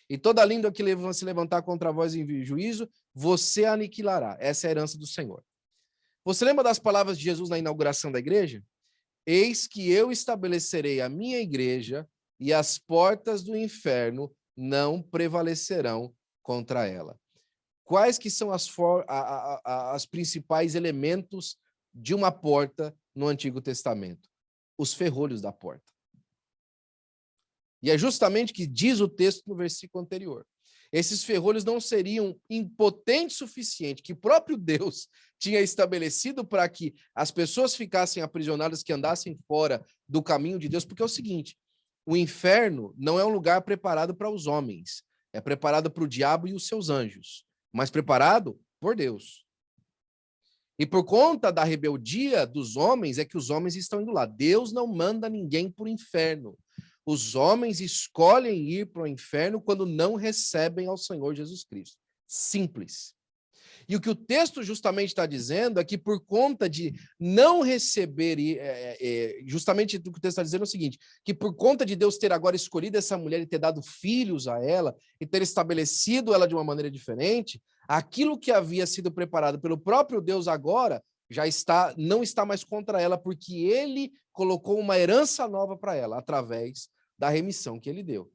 E toda língua que se levantar contra vós em juízo, você aniquilará. Essa é a herança do Senhor. Você lembra das palavras de Jesus na inauguração da igreja? Eis que eu estabelecerei a minha igreja e as portas do inferno não prevalecerão contra ela. Quais que são as principais elementos de uma porta no Antigo Testamento? Os ferrolhos da porta. E é justamente o que diz o texto no versículo anterior. Esses ferrolhos não seriam impotentes o suficiente, que o próprio Deus tinha estabelecido para que as pessoas ficassem aprisionadas, que andassem fora do caminho de Deus, porque é o seguinte: o inferno não é um lugar preparado para os homens, é preparado para o diabo e os seus anjos, mas preparado por Deus. E por conta da rebeldia dos homens, é que os homens estão indo lá. Deus não manda ninguém para o inferno. Os homens escolhem ir para o inferno quando não recebem ao Senhor Jesus Cristo. Simples. E o que o texto justamente está dizendo é que por conta de não receber, justamente o que o texto está dizendo é o seguinte, que por conta de Deus ter agora escolhido essa mulher e ter dado filhos a ela, e ter estabelecido ela de uma maneira diferente, aquilo que havia sido preparado pelo próprio Deus agora não está mais contra ela, porque ele colocou uma herança nova para ela, através da remissão que ele deu.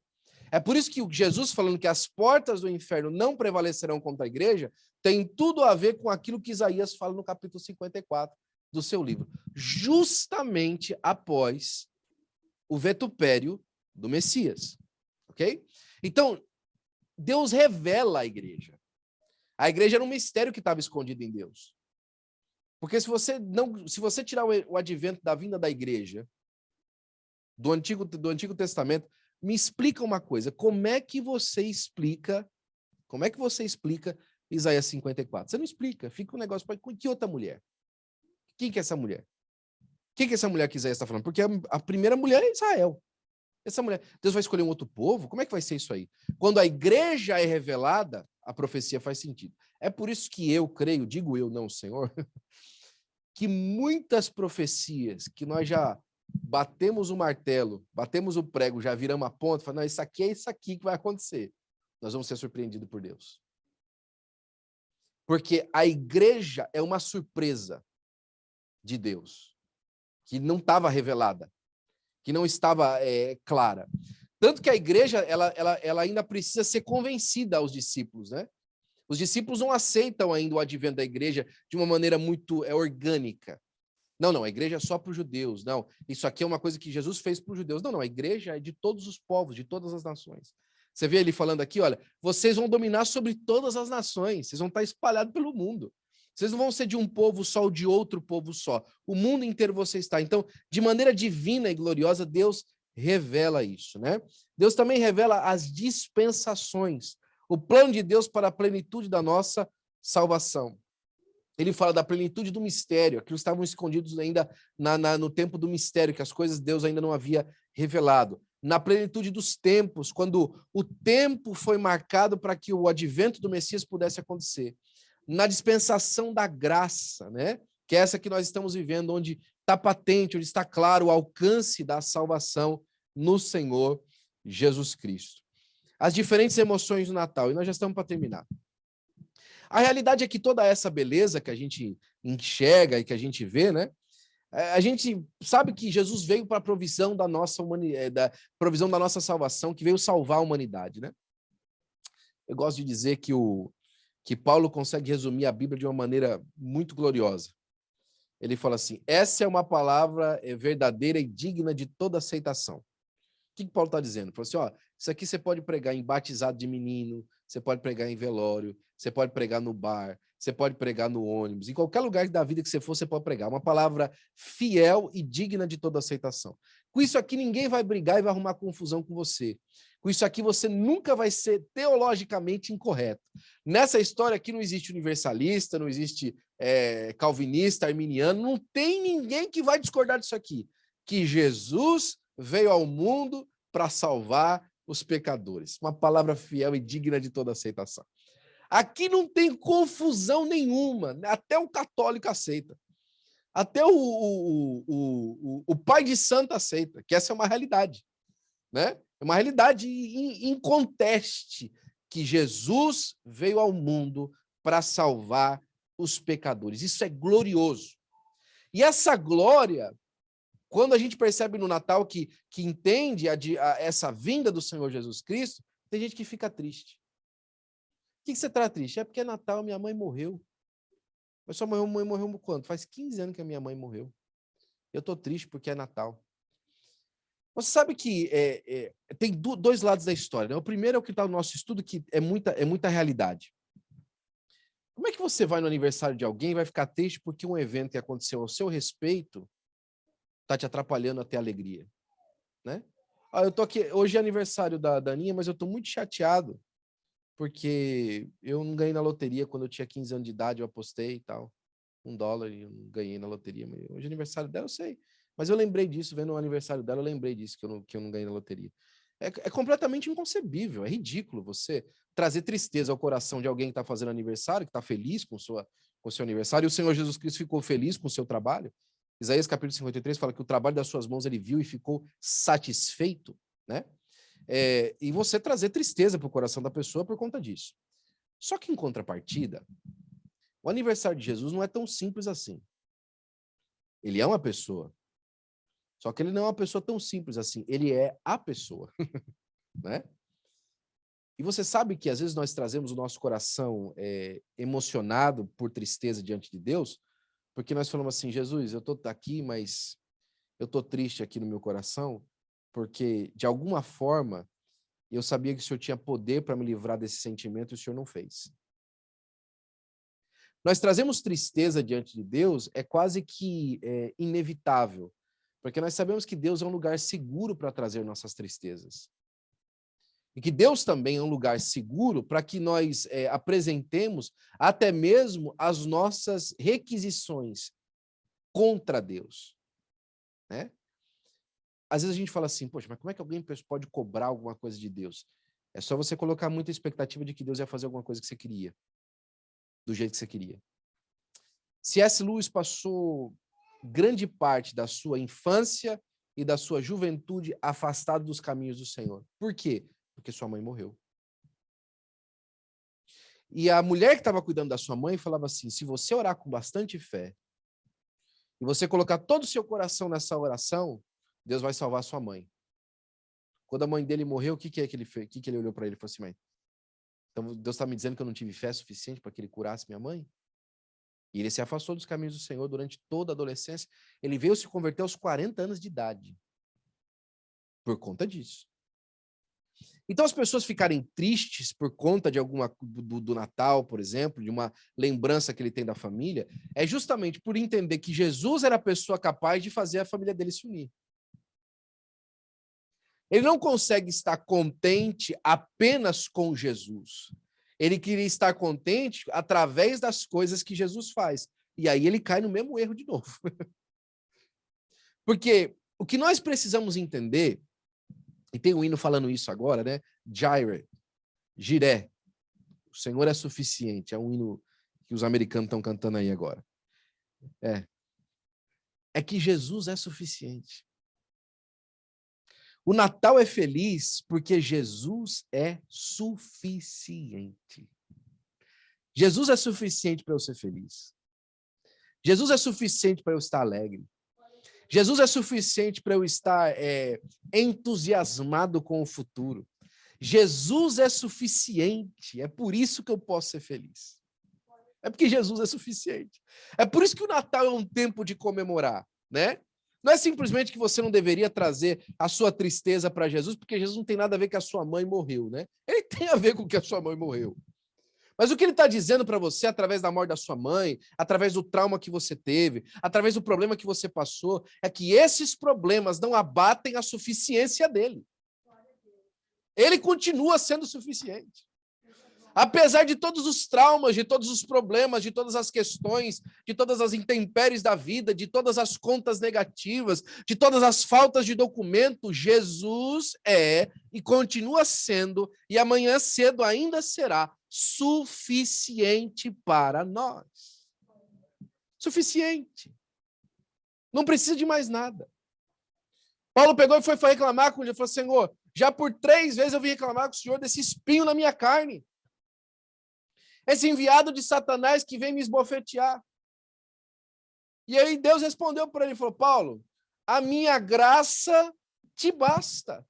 É por isso que Jesus falando que as portas do inferno não prevalecerão contra a igreja, tem tudo a ver com aquilo que Isaías fala no capítulo 54 do seu livro, justamente após o vitupério do Messias, ok? Então, Deus revela a igreja. A igreja era um mistério que estava escondido em Deus. Porque se você tirar o advento da vinda da igreja do Antigo Testamento, me explica uma coisa, como é que você explica Isaías 54? Você não explica, fica um negócio para que outra mulher? Quem que é essa mulher? Quem que é essa mulher que Isaías está falando? Porque a primeira mulher é Israel. Essa mulher, Deus vai escolher um outro povo? Como é que vai ser isso aí? Quando a igreja é revelada, a profecia faz sentido. É por isso que eu creio, digo eu, não o Senhor, que muitas profecias que nós já batemos o martelo, batemos o prego, já viramos a ponta, falando, não, isso aqui é isso aqui que vai acontecer. Nós vamos ser surpreendidos por Deus. Porque a igreja é uma surpresa de Deus, que não estava revelada, que não estava clara. Tanto que a igreja ela ainda precisa ser convencida aos discípulos, né? Os discípulos não aceitam ainda o advento da igreja de uma maneira muito orgânica. Não, a igreja é só para os judeus. Não, isso aqui é uma coisa que Jesus fez para os judeus. Não, a igreja é de todos os povos, de todas as nações. Você vê ele falando aqui, olha, vocês vão dominar sobre todas as nações, vocês vão estar espalhados pelo mundo. Vocês não vão ser de um povo só ou de outro povo só. O mundo inteiro você está. Então, de maneira divina e gloriosa, Deus revela isso, né? Deus também revela as dispensações, o plano de Deus para a plenitude da nossa salvação. Ele fala da plenitude do mistério, aquilo estavam escondidos ainda no tempo do mistério, que as coisas Deus ainda não havia revelado. Na plenitude dos tempos, quando o tempo foi marcado para que o advento do Messias pudesse acontecer. Na dispensação da graça, né? Que é essa que nós estamos vivendo, onde está patente, onde está claro o alcance da salvação no Senhor Jesus Cristo. As diferentes emoções do Natal, e nós já estamos para terminar. A realidade é que toda essa beleza que a gente enxerga e que a gente vê, né? A gente sabe que Jesus veio para a provisão da nossa provisão da nossa salvação, que veio salvar a humanidade, né? Eu gosto de dizer que Paulo consegue resumir a Bíblia de uma maneira muito gloriosa. Ele fala assim: essa é uma palavra verdadeira e digna de toda aceitação. O que Paulo está dizendo? Ele falou assim: ó, isso aqui você pode pregar em batizado de menino, você pode pregar em velório, você pode pregar no bar, você pode pregar no ônibus, em qualquer lugar da vida que você for, você pode pregar. Uma palavra fiel e digna de toda aceitação. Com isso aqui, ninguém vai brigar e vai arrumar confusão com você. Com isso aqui, você nunca vai ser teologicamente incorreto. Nessa história aqui não existe universalista, não existe calvinista, arminiano, não tem ninguém que vai discordar disso aqui. Que Jesus veio ao mundo para salvar os pecadores. Uma palavra fiel e digna de toda aceitação. Aqui não tem confusão nenhuma, até o católico aceita. Até o pai de santo aceita, que essa é uma realidade, né? É uma realidade inconteste que Jesus veio ao mundo para salvar os pecadores. Isso é glorioso. E essa glória, quando a gente percebe no Natal que entende essa vinda do Senhor Jesus Cristo, tem gente que fica triste. Por que você está triste? É porque é Natal, minha mãe morreu. Mas sua mãe morreu quando? Faz 15 anos que a minha mãe morreu. Eu estou triste porque é Natal. Você sabe que tem dois lados da história, né? O primeiro é o que está no nosso estudo, que é muita realidade. Como é que você vai no aniversário de alguém e vai ficar triste porque um evento que aconteceu ao seu respeito está te atrapalhando a ter alegria, né? Eu tô aqui, hoje é aniversário da Daninha, mas eu estou muito chateado porque eu não ganhei na loteria quando eu tinha 15 anos de idade, eu apostei e tal, $1 e eu não ganhei na loteria, mas hoje é aniversário dela, eu sei. Mas eu lembrei disso, vendo o aniversário dela, eu lembrei disso, que eu não ganhei na loteria. É completamente inconcebível, é ridículo você trazer tristeza ao coração de alguém que está fazendo aniversário, que está feliz com o seu aniversário, e o Senhor Jesus Cristo ficou feliz com o seu trabalho. Isaías capítulo 53 fala que o trabalho das suas mãos ele viu e ficou satisfeito, né? E você trazer tristeza para o coração da pessoa por conta disso. Só que, em contrapartida, o aniversário de Jesus não é tão simples assim. Ele é uma pessoa. Só que ele não é uma pessoa tão simples assim. Ele é a pessoa. Né? E você sabe que, às vezes, nós trazemos o nosso coração emocionado por tristeza diante de Deus, porque nós falamos assim: Jesus, eu estou aqui, mas eu estou triste aqui no meu coração, porque, de alguma forma, E eu sabia que o Senhor tinha poder para me livrar desse sentimento e o Senhor não fez. Nós trazemos tristeza diante de Deus, é quase que inevitável, porque nós sabemos que Deus é um lugar seguro para trazer nossas tristezas. E que Deus também é um lugar seguro para que nós apresentemos até mesmo as nossas requisições contra Deus, né? Às vezes a gente fala assim, poxa, mas como é que alguém pode cobrar alguma coisa de Deus? É só você colocar muita expectativa de que Deus ia fazer alguma coisa que você queria, do jeito que você queria. C.S. Lewis passou grande parte da sua infância e da sua juventude afastado dos caminhos do Senhor. Por quê? Porque sua mãe morreu. E a mulher que estava cuidando da sua mãe falava assim, se você orar com bastante fé, e você colocar todo o seu coração nessa oração, Deus vai salvar sua mãe. Quando a mãe dele morreu, o que é que ele fez? O que ele olhou para ele e falou assim, mãe, então Deus está me dizendo que eu não tive fé suficiente para que ele curasse minha mãe? E ele se afastou dos caminhos do Senhor durante toda a adolescência. Ele veio se converter aos 40 anos de idade. Por conta disso. Então, as pessoas ficarem tristes por conta de do Natal, por exemplo, de uma lembrança que ele tem da família, é justamente por entender que Jesus era a pessoa capaz de fazer a família dele se unir. Ele não consegue estar contente apenas com Jesus. Ele queria estar contente através das coisas que Jesus faz. E aí ele cai no mesmo erro de novo. Porque o que nós precisamos entender, e tem um hino falando isso agora, né? Jiré. O Senhor é suficiente. É um hino que os americanos estão cantando aí agora. É que Jesus é suficiente. O Natal é feliz porque Jesus é suficiente. Jesus é suficiente para eu ser feliz. Jesus é suficiente para eu estar alegre. Jesus é suficiente para eu estar entusiasmado com o futuro. Jesus é suficiente. É por isso que eu posso ser feliz. É porque Jesus é suficiente. É por isso que o Natal é um tempo de comemorar, né? Não é simplesmente que você não deveria trazer a sua tristeza para Jesus, porque Jesus não tem nada a ver com a sua mãe morreu, né? Ele tem a ver com que a sua mãe morreu. Mas o que ele está dizendo para você, através da morte da sua mãe, através do trauma que você teve, através do problema que você passou, é que esses problemas não abatem a suficiência dele. Ele continua sendo suficiente. Apesar de todos os traumas, de todos os problemas, de todas as questões, de todas as intempéries da vida, de todas as contas negativas, de todas as faltas de documento, Jesus é e continua sendo, e amanhã cedo ainda será, suficiente para nós. Suficiente. Não precisa de mais nada. Paulo pegou e foi reclamar com ele, falou, Senhor, já por 3 vezes eu vim reclamar com o Senhor desse espinho na minha carne. Esse enviado de Satanás que vem me esbofetear. E aí Deus respondeu para ele, falou, Paulo, a minha graça te basta,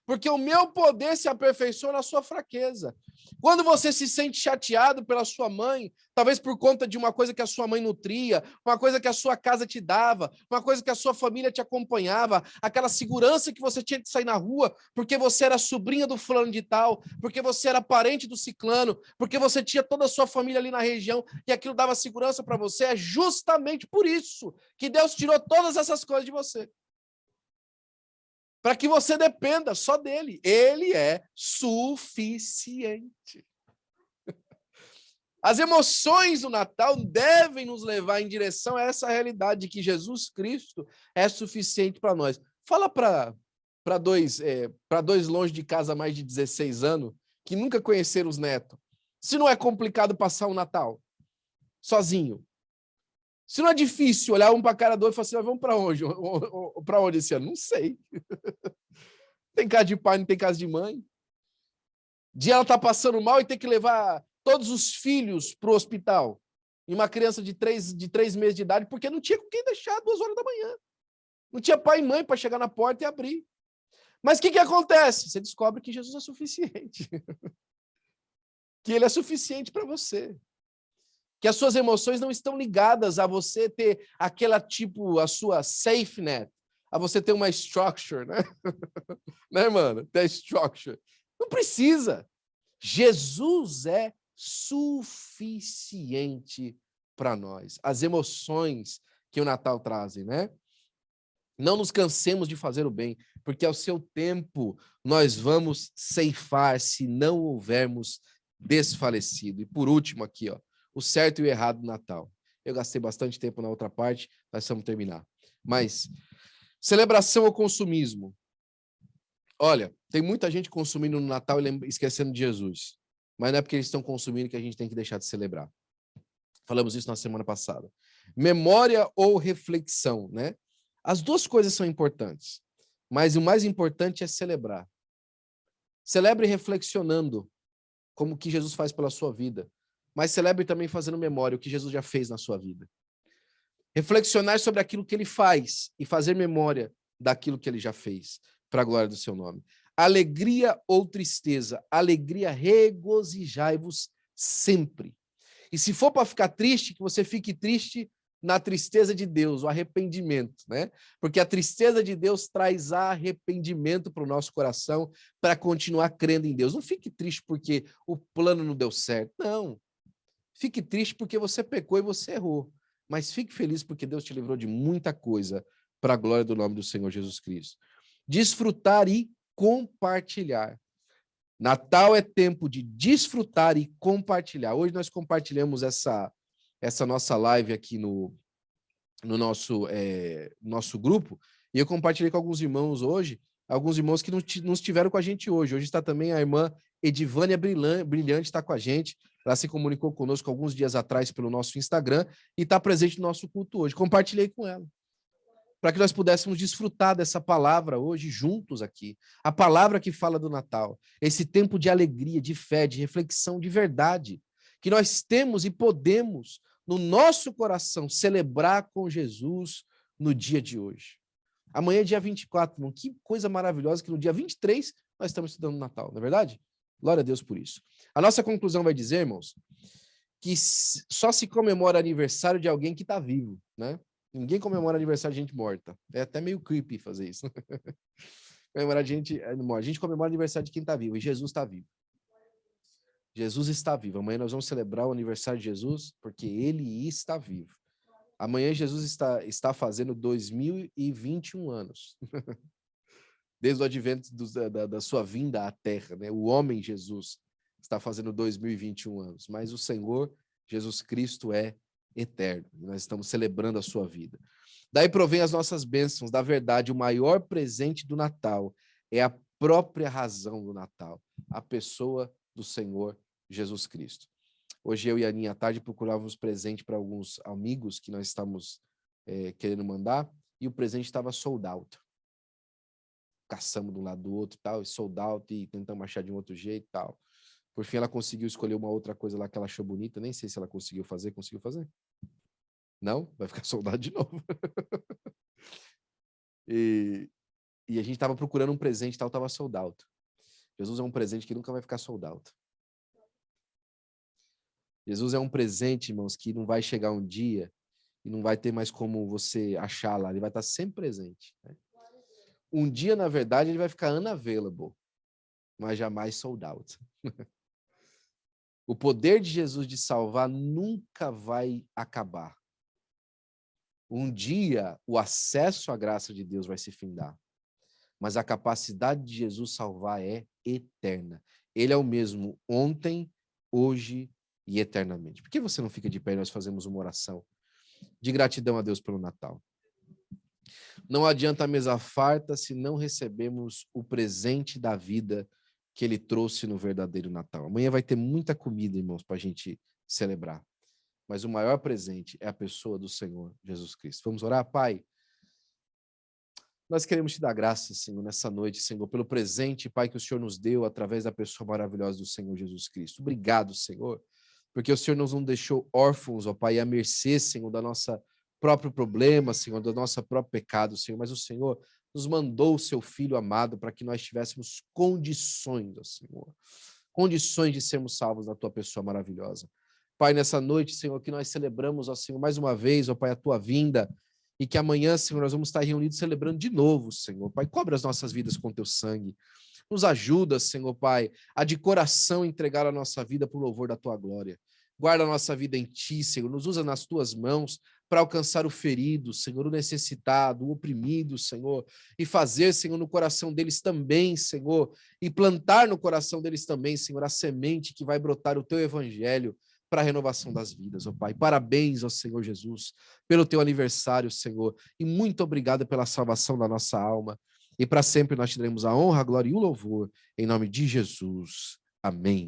porque o meu poder se aperfeiçoa na sua fraqueza. Quando você se sente chateado pela sua mãe, talvez por conta de uma coisa que a sua mãe nutria, uma coisa que a sua casa te dava, uma coisa que a sua família te acompanhava, aquela segurança que você tinha de sair na rua, porque você era sobrinha do fulano de tal, porque você era parente do ciclano, porque você tinha toda a sua família ali na região e aquilo dava segurança para você, é justamente por isso que Deus tirou todas essas coisas de você. Para que você dependa só dele. Ele é suficiente. As emoções do Natal devem nos levar em direção a essa realidade de que Jesus Cristo é suficiente para nós. Fala para dois longe de casa há mais de 16 anos, que nunca conheceram os netos. Se não é complicado passar um Natal sozinho. Se não é difícil olhar um para a cara do outro e falar assim, vamos para onde? Para onde esse ano? Não sei. Tem casa de pai, não tem casa de mãe. De ela tá passando mal e ter que levar todos os filhos para o hospital. E uma criança de 3 meses de idade, porque não tinha com quem deixar 2 horas da manhã. Não tinha pai e mãe para chegar na porta e abrir. Mas o que acontece? Você descobre que Jesus é suficiente. Que ele é suficiente para você. Que as suas emoções não estão ligadas a você ter aquela a sua safe net, a você ter uma structure, né? Né, mano? Ter structure. Não precisa. Jesus é suficiente para nós. As emoções que o Natal trazem, né? Não nos cansemos de fazer o bem, porque ao seu tempo nós vamos ceifar se não houvermos desfalecido. E por último aqui, ó, o certo e o errado do Natal. Eu gastei bastante tempo na outra parte, nós vamos terminar. Mas, celebração ou consumismo? Olha, tem muita gente consumindo no Natal e esquecendo de Jesus. Mas não é porque eles estão consumindo que a gente tem que deixar de celebrar. Falamos isso na semana passada. Memória ou reflexão, né? As duas coisas são importantes, mas o mais importante é celebrar. Celebre reflexionando como que Jesus faz pela sua vida, mas celebre também fazendo memória o que Jesus já fez na sua vida. Reflexionar sobre aquilo que ele faz e fazer memória daquilo que ele já fez, para a glória do seu nome. Alegria ou tristeza? Alegria, regozijai-vos sempre. E se for para ficar triste, que você fique triste na tristeza de Deus, o arrependimento, né? Porque a tristeza de Deus traz arrependimento para o nosso coração para continuar crendo em Deus. Não fique triste porque o plano não deu certo. Não. Fique triste porque você pecou e você errou. Mas fique feliz porque Deus te livrou de muita coisa para a glória do nome do Senhor Jesus Cristo. Desfrutar e compartilhar. Natal é tempo de desfrutar e compartilhar. Hoje nós compartilhamos essa nossa live aqui no nosso grupo, e eu compartilhei com alguns irmãos hoje, alguns irmãos que não estiveram com a gente hoje. Hoje está também a irmã Edivânia Brilhante, está com a gente. Ela se comunicou conosco alguns dias atrás pelo nosso Instagram e está presente no nosso culto hoje. Compartilhei com ela, para que nós pudéssemos desfrutar dessa palavra hoje juntos aqui. A palavra que fala do Natal, esse tempo de alegria, de fé, de reflexão, de verdade, que nós temos e podemos, no nosso coração, celebrar com Jesus no dia de hoje. Amanhã é dia 24, irmão. Que coisa maravilhosa que no dia 23 nós estamos estudando o Natal, não é verdade? Glória a Deus por isso. A nossa conclusão vai dizer, irmãos, que só se comemora aniversário de alguém que está vivo, né? Ninguém comemora aniversário de gente morta. É até meio creepy fazer isso. Comemorar de gente morta. A gente comemora aniversário de quem está vivo, e Jesus está vivo. Jesus está vivo. Amanhã nós vamos celebrar o aniversário de Jesus, porque ele está vivo. Amanhã Jesus está fazendo 2021 anos. Desde o advento da sua vinda à Terra, né? O homem Jesus está fazendo 2021 anos. Mas o Senhor Jesus Cristo é eterno. Nós estamos celebrando a sua vida. Daí provém as nossas bênçãos. Da verdade, o maior presente do Natal é a própria razão do Natal, a pessoa do Senhor Jesus Cristo. Hoje eu e a Aninha à tarde procurávamos presente para alguns amigos que nós estamos querendo mandar, e o presente estava sold out. Caçamos de um lado do outro, tal, e sold out, e tentamos achar de um outro jeito, tal. Por fim, ela conseguiu escolher uma outra coisa lá que ela achou bonita. Nem sei se ela conseguiu fazer. Conseguiu fazer? Não? Vai ficar soldado de novo. E a gente estava procurando um presente e tal, estava sold out. Jesus é um presente que nunca vai ficar sold out. Jesus é um presente, irmãos, que não vai chegar um dia e não vai ter mais como você achar lá. Ele vai estar sempre presente, né? Um dia, na verdade, ele vai ficar unavailable, mas jamais sold out. O poder de Jesus de salvar nunca vai acabar. Um dia, o acesso à graça de Deus vai se findar. Mas a capacidade de Jesus salvar é eterna. Ele é o mesmo ontem, hoje e eternamente. Por que você não fica de pé e nós fazemos uma oração de gratidão a Deus pelo Natal? Não adianta a mesa farta se não recebemos o presente da vida que ele trouxe no verdadeiro Natal. Amanhã vai ter muita comida, irmãos, para a gente celebrar. Mas o maior presente é a pessoa do Senhor Jesus Cristo. Vamos orar, Pai? Nós queremos te dar graças, Senhor, nessa noite, Senhor, pelo presente, Pai, que o Senhor nos deu através da pessoa maravilhosa do Senhor Jesus Cristo. Obrigado, Senhor, porque o Senhor nos não deixou órfãos, ó Pai, à mercê, Senhor, da nossa próprio problema, Senhor, do nosso próprio pecado, Senhor, mas o Senhor nos mandou o seu Filho amado para que nós tivéssemos condições, ó Senhor, condições de sermos salvos na tua pessoa maravilhosa. Pai, nessa noite, Senhor, que nós celebramos, ó Senhor, mais uma vez, ó Pai, a tua vinda, e que amanhã, Senhor, nós vamos estar reunidos celebrando de novo, Senhor. Pai, cobre as nossas vidas com teu sangue. Nos ajuda, Senhor Pai, a de coração entregar a nossa vida para o louvor da tua glória. Guarda a nossa vida em ti, Senhor. Nos usa nas tuas mãos para alcançar o ferido, Senhor, o necessitado, o oprimido, Senhor, e fazer, Senhor, no coração deles também, Senhor, e plantar no coração deles também, Senhor, a semente que vai brotar o teu evangelho para a renovação das vidas, ó Pai. Parabéns, ó Senhor Jesus, pelo teu aniversário, Senhor, e muito obrigado pela salvação da nossa alma. E para sempre nós te daremos a honra, a glória e o louvor, em nome de Jesus. Amém.